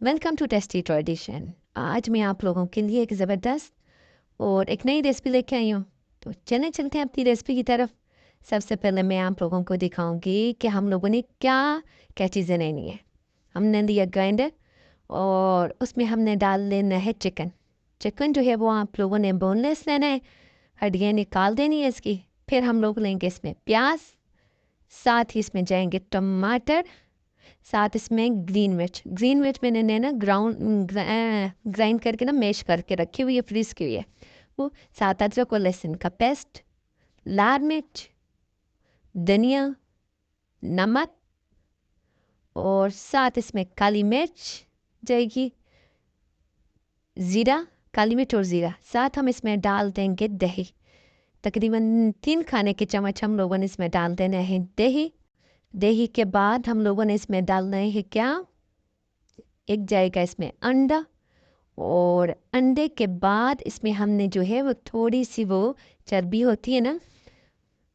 Welcome to tasty tradition. आज मैं आप लोगों के लिए एक ज़बरदस्त और एक नई रेसिपी लेके आई हूँ। तो चलते हैं अपनी रेसिपी की तरफ। सबसे पहले मैं आप लोगों को दिखाऊंगी कि हम लोगों ने क्या क्या चीज़ें लेनी है। हमने लिया ग्राइंडर और उसमें हमने डाल लेना है चिकन। चिकन जो है वो आप लोगों ने बोनलेस लेना है, हड्डियाँ निकाल देनी है इसकी। फिर हम लोग लेंगे इसमें प्याज, साथ ही इसमें जाएंगे टमाटर, साथ इसमें ग्रीन मिर्च मैंने ना ग्राइंड करके ना मैश करके रखी हुई है, फ्रीज की हुई है वो। साथ अदरक और लहसुन का पेस्ट, लाल मिर्च, धनिया, नमक और साथ इसमें काली मिर्च जाएगी, ज़ीरा, काली मिर्च और ज़ीरा। साथ हम इसमें डाल देंगे दही। तकरीबन 3 खाने के चम्मच हम लोगों ने इसमें डाल देना है दही। दही के बाद हम लोगों ने इसमें डालना है क्या, एक जाएगा इसमें अंडा, और अंडे के बाद इसमें हमने जो है वो थोड़ी सी वो चर्बी होती है ना,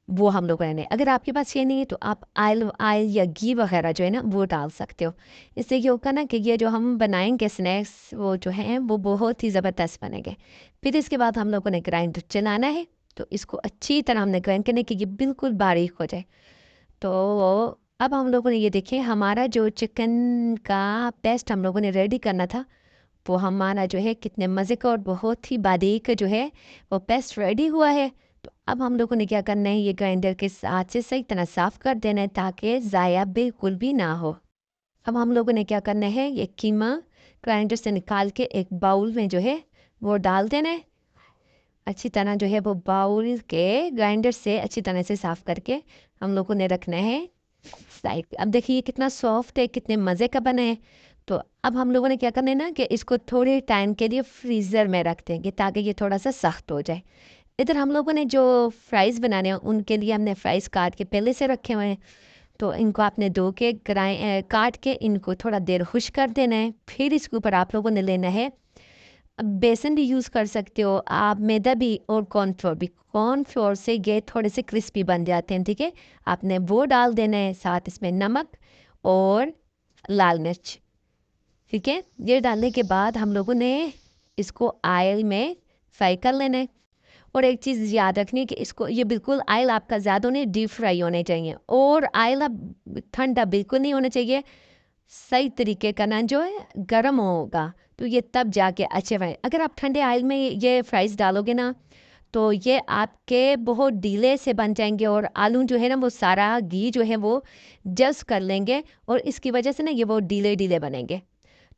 वो हम लोग लेने। अगर आपके पास ये नहीं है तो आप आयल आयल या घी वगैरह जो है ना वो डाल सकते हो। इससे ये होगा ना कि ये जो हम बनाएंगे स्नैक्स वो जो हैं वो बहुत ही ज़बरदस्त बनेंगे। फिर इसके बाद हम लोगों ने ग्राइंडर चलाना है। तो इसको अच्छी तरह हमने ग्राइंड करने कि ये बिल्कुल बारीक हो जाए। तो अब हम लोगों ने ये देखें, हमारा जो चिकन का पेस्ट हम लोगों ने रेडी करना था वो हमारा जो है कितने मज़े का और बहुत ही बारीक जो है वो पेस्ट रेडी हुआ है। तो अब हम लोगों ने क्या करना है, ये ग्राइंडर के साथ से सही तरह साफ़ कर देना है ताकि ज़ाया बिल्कुल भी ना हो। अब हम लोगों ने क्या करना है, ये कीमा ग्राइंडर से निकाल के एक बाउल में जो है वो डाल देना है। अच्छी तरह जो है वो बाउल के ग्राइंडर से अच्छी तरह से साफ़ करके हम लोगों ने रखना है साइड। अब देखिए ये कितना सॉफ्ट है, कितने मज़े का बना है। तो अब हम लोगों ने क्या करना है ना कि इसको थोड़े टाइम के लिए फ्रीज़र में रख देंगे ताकि ये थोड़ा सा सख्त हो जाए। इधर हम लोगों ने जो फ्राइज़ बनाने हैं उनके लिए हमने फ्राइज़ काट के पहले से रखे हुए हैं। तो इनको आपने धो के काट के इनको थोड़ा देर खुश कर देना है। फिर इसके ऊपर आप लोगों ने लेना है, अब बेसन भी यूज़ कर सकते हो आप, मैदा भी और कॉर्नफ्लोर भी। कॉर्नफ्लोर से ये थोड़े से क्रिस्पी बन जाते हैं, ठीक है। आपने वो डाल देना है, साथ इसमें नमक और लाल मिर्च, ठीक है। ये डालने के बाद हम लोगों ने इसको ऑयल में फ्राई कर लेना है। और एक चीज़ याद रखनी है कि इसको ये बिल्कुल ऑयल आपका ज़्यादा नहीं डीप फ्राई होने चाहिए, और ऑयल अब ठंडा बिल्कुल नहीं होना चाहिए। सही तरीके का ना जो है गर्म होगा तो ये तब जाके अच्छे फ्राई। अगर आप ठंडे ऑयल में ये फ्राइज़ डालोगे ना तो ये आपके बहुत ढीले से बन जाएंगे और आलू जो है ना वो सारा घी जो है वो जज़्ब कर लेंगे और इसकी वजह से ना ये वो ढीले ढीले बनेंगे।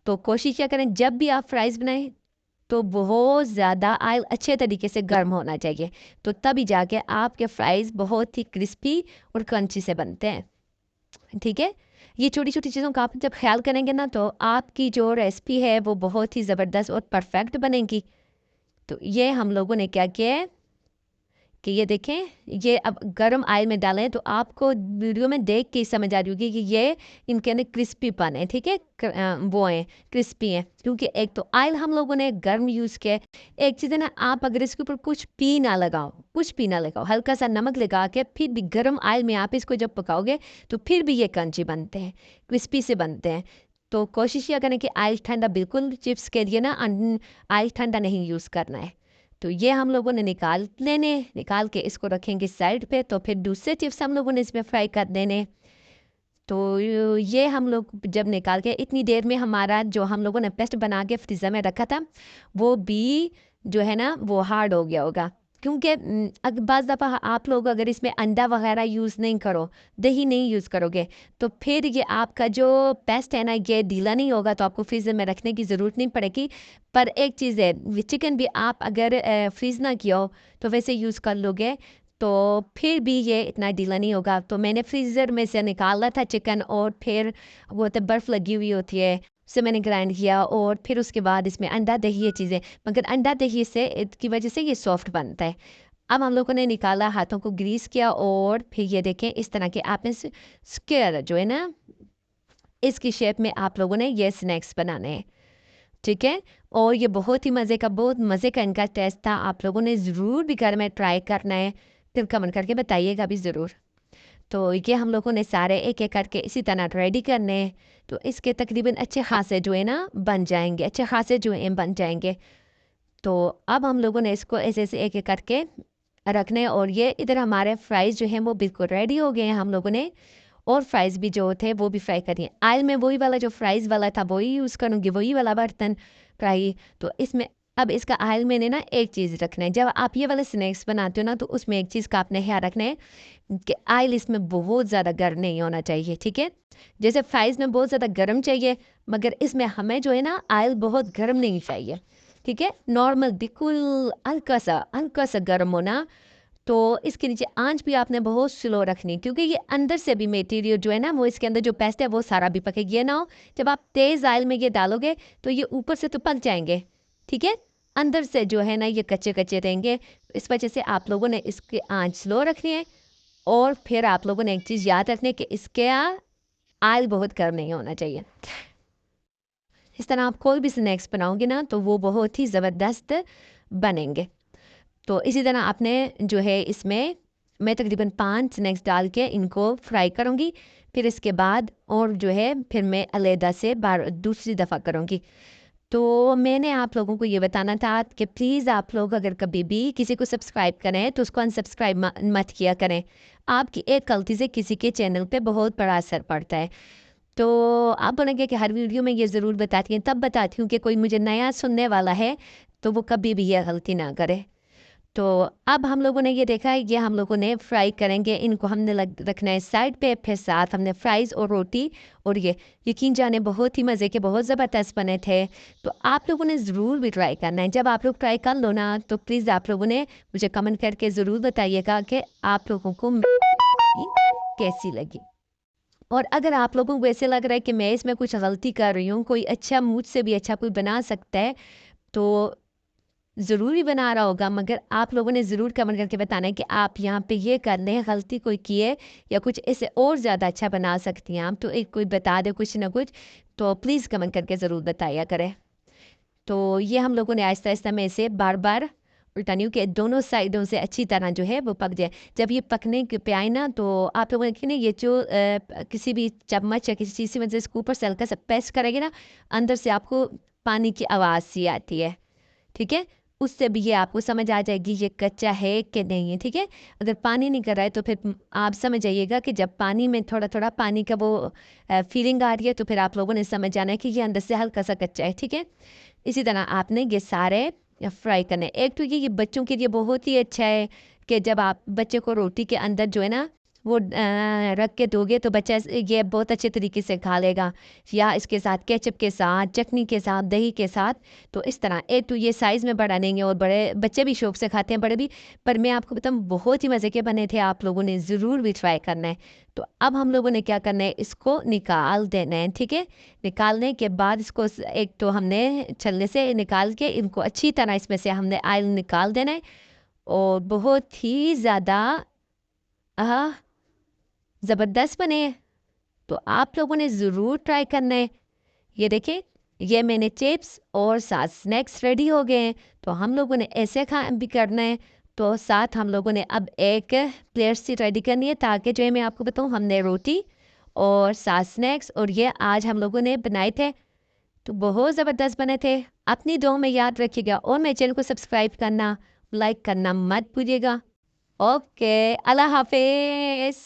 तो कोशिश क्या करें जब भी आप फ्राइज़ बनाएं तो बहुत ज़्यादा ऑयल अच्छे तरीके से गर्म होना चाहिए, तो तभी जाके आपके फ्राइज़ बहुत ही क्रिस्पी और क्रंची से बनते हैं, ठीक है। ये छोटी-छोटी चीज़ों का आप जब ख़्याल करेंगे ना तो आपकी जो रेसिपी है वो बहुत ही ज़बरदस्त और परफेक्ट बनेगी। तो ये हम लोगों ने क्या किया है कि ये देखें, ये अब गरम ऑयल में डालें तो आपको वीडियो में देख के ही समझ आ रही होगी कि ये इनके अंदर क्रिस्पीपन है, ठीक है। वो हैं, क्रिस्पी हैं, क्योंकि एक तो ऑयल हम लोगों ने गर्म यूज़ किया है। एक चीज़ है ना, आप अगर इसके ऊपर कुछ भी ना लगाओ, हल्का सा नमक लगा के फिर भी गर्म ऑयल में आप इसको जब पकाओगे तो फिर भी ये क्रंची बनते हैं, क्रिस्पी से बनते हैं। तो कोशिश ये करें कि ऑयल ठंडा बिल्कुल चिप्स के लिए ना ऑयल ठंडा नहीं यूज़ करना है। तो ये हम लोगों ने निकाल के इसको रखेंगे साइड पे। तो फिर दूसरे चिप्स हम लोगों ने इसमें फ्राई कर देने। तो ये हम लोग जब निकाल के इतनी देर में हमारा जो हम लोगों ने पेस्ट बना के फ्रीज़र में रखा था वो भी जो है ना वो हार्ड हो गया होगा, क्योंकि बाज़ दफ़ा आप लोग अगर इसमें अंडा वगैरह यूज़ नहीं करो, दही नहीं यूज़ करोगे तो फिर ये आपका जो पेस्ट है ना ये ढीला नहीं होगा, तो आपको फ्रीज़र में रखने की ज़रूरत नहीं पड़ेगी। पर एक चीज़ है, चिकन भी आप अगर फ्रीज़ ना किया हो तो वैसे यूज़ कर लोगे तो फिर भी ये इतना ढीला नहीं होगा। तो मैंने फ्रीज़र में से निकाला था चिकन, और फिर वो तो बर्फ़ लगी हुई होती है, उसे मैंने ग्राइंड किया और फिर उसके बाद इसमें अंडा दही ये चीज़ें, मगर अंडा दही से की वजह से ये सॉफ्ट बनता है। अब हम लोगों ने निकाला, हाथों को ग्रीस किया और फिर ये देखें इस तरह के आपने स्क्वायर जो है ना इसकी शेप में आप लोगों ने ये स्नैक्स बनाने हैं, ठीक है। और ये बहुत ही मज़े का, बहुत मज़े का इनका टेस्ट था। आप लोगों ने ज़रूर भी घर में ट्राई करना है, फिर कमेंट करके बताइएगा भी ज़रूर। तो ये हम लोगों ने सारे एक एक करके इसी तरह रेडी करने हैं। तो इसके तकरीबन अच्छे खासे जो है ना बन जाएंगे, अच्छे खासे जो है बन जाएंगे। तो अब हम लोगों ने इसको ऐसे ऐसे एक एक करके रखने, और ये इधर हमारे फ्राइज़ जो हैं वो बिल्कुल रेडी हो गए हैं हम लोगों ने। और फ्राइज़ भी जो थे वो भी फ्राई करिए। आयल में वही वाला जो फ्राइज़ वाला था वही यूज़ करूँगी, वही वाला बर्तन फ्राई। तो इसमें अब इसका आयल मैंने ना एक चीज़ रखना है, जब आप ये वाले स्नैक्स बनाते हो ना तो उसमें एक चीज़ का आपने ख्याल रखना है कि आयल इसमें बहुत ज़्यादा गर्म नहीं होना चाहिए, ठीक है। जैसे फ्राइज़ में बहुत ज़्यादा गर्म चाहिए, मगर इसमें हमें जो है ना आयल बहुत गर्म नहीं चाहिए, ठीक है। नॉर्मल बिल्कुल हल्का सा गर्म होना। तो इसके नीचे आंच भी आपने बहुत स्लो रखनी, क्योंकि ये अंदर से भी मटेरियल जो है ना वो इसके अंदर जो पेस्ट है वो सारा भी पकेगी। ये ना हो जब आप तेज़ आयल में ये डालोगे तो ये ऊपर से तो पक जाएंगे, ठीक है, अंदर से जो है ना ये कच्चे कच्चे रहेंगे। इस वजह से आप लोगों ने इसकी आंच स्लो रखनी है। और फिर आप लोगों ने एक चीज़ याद रखनी है कि इसके आयल बहुत गर्म नहीं होना चाहिए। इस तरह आप कोई भी स्नैक्स बनाओगे ना तो वो बहुत ही ज़बरदस्त बनेंगे। तो इसी तरह आपने जो है इसमें मैं तकरीबन 5 स्नैक्स डाल के इनको फ्राई करूँगी। फिर इसके बाद और जो है फिर मैं अलहदा से दूसरी दफ़ा करूँगी। तो मैंने आप लोगों को ये बताना था कि प्लीज़ आप लोग अगर कभी भी किसी को सब्सक्राइब करें तो उसको अनसब्सक्राइब मत किया करें। आपकी एक गलती से किसी के चैनल पे बहुत बड़ा असर पड़ता है। तो आप बोलेंगे कि हर वीडियो में ये ज़रूर बताती हैं, तब बताती हूँ कि कोई मुझे नया सुनने वाला है तो वो कभी भी ये गलती ना करे। तो अब हम लोगों ने ये देखा है, ये हम लोगों ने फ्राई करेंगे, इनको हमने रखना है साइड पे। फिर साथ हमने फ्राइज़ और रोटी, और ये यकीन जाने बहुत ही मज़े के, बहुत ज़बरदस्त बने थे। तो आप लोगों ने ज़रूर भी ट्राई करना है। जब आप लोग ट्राई कर लो ना तो प्लीज़ आप लोगों ने मुझे कमेंट करके ज़रूर बताइएगा कि आप लोगों को कैसी लगी। और अगर आप लोगों को ऐसे लग रहा है कि मैं इसमें कुछ गलती कर रही हूँ, कोई अच्छा मुझसे भी अच्छा कोई बना सकता है, तो ज़रूर ही बना रहा होगा, मगर आप लोगों ने ज़रूर कमेंट करके बताना है कि आप यहाँ पे ये कर लें, गलती कोई की है या कुछ इसे और ज़्यादा अच्छा बना सकती हैं आप। तो एक कोई बता दे कुछ ना कुछ, तो प्लीज़ कमेंट करके ज़रूर बताया करें। तो ये हम लोगों ने आहिस्ता-आहिस्ता में इसे बार-बार उल्टानी हूँ कि दोनों साइडों से अच्छी तरह जो है वो पक जाए। जब ये पकने के पे आए ना तो आप लोगों ने देखिए ना ये जो किसी भी चम्मच या किसी चीज़ से मतलब इसके ऊपर से हल्का सा प्रेस करेंगे ना, अंदर से आपको पानी की आवाज़ सी आती है, ठीक है? उससे भी ये आपको समझ आ जाएगी ये कच्चा है कि नहीं है, ठीक है? अगर पानी नहीं कर रहा है तो फिर आप समझ जाइएगा कि जब पानी में थोड़ा-थोड़ा पानी का वो फीलिंग आ रही है तो फिर आप लोगों ने समझ जाना है कि ये अंदर से हल्का-सा कच्चा है, ठीक है? इसी तरह आपने ये सारे फ्राई करने। एक तो ये बच्चों के लिए बहुत ही अच्छा है कि जब आप बच्चे को रोटी के अंदर जो है ना वो रख के दोगे तो बच्चा ये बहुत अच्छे तरीके से खा लेगा, या इसके साथ केचप के साथ, चटनी के साथ, दही के साथ। तो इस तरह एक तो ये साइज़ में बड़ा नहीं है और बड़े बच्चे भी शौक से खाते हैं, बड़े भी। पर मैं आपको बताऊँ बहुत ही मज़े के बने थे, आप लोगों ने ज़रूर भी ट्राई करना है। तो अब हम लोगों ने क्या करना है, इसको निकाल देना है, ठीक है। निकालने के बाद इसको एक तो हमने छलने से निकाल के इनको अच्छी तरह इसमें से हमने आयल निकाल देना है। और बहुत ही ज़्यादा ज़बरदस्त बने हैं। तो आप लोगों ने ज़रूर ट्राई करना है। ये देखें, ये मैंने चिप्स और साथ स्नैक्स रेडी हो गए हैं। तो हम लोगों ने ऐसे खा भी करना है। तो साथ हम लोगों ने अब एक प्लेट सी रेडी करनी है, ताकि जो है मैं आपको बताऊँ हमने रोटी और साथ स्नैक्स और ये आज हम लोगों ने बनाए थे। तो बहुत ज़बरदस्त बने थे। अपनी दुआ में याद रखिएगा और मेरे चैनल को सब्सक्राइब करना, लाइक करना मत भूलिएगा। ओके, अल्लाह हाफ़िज़।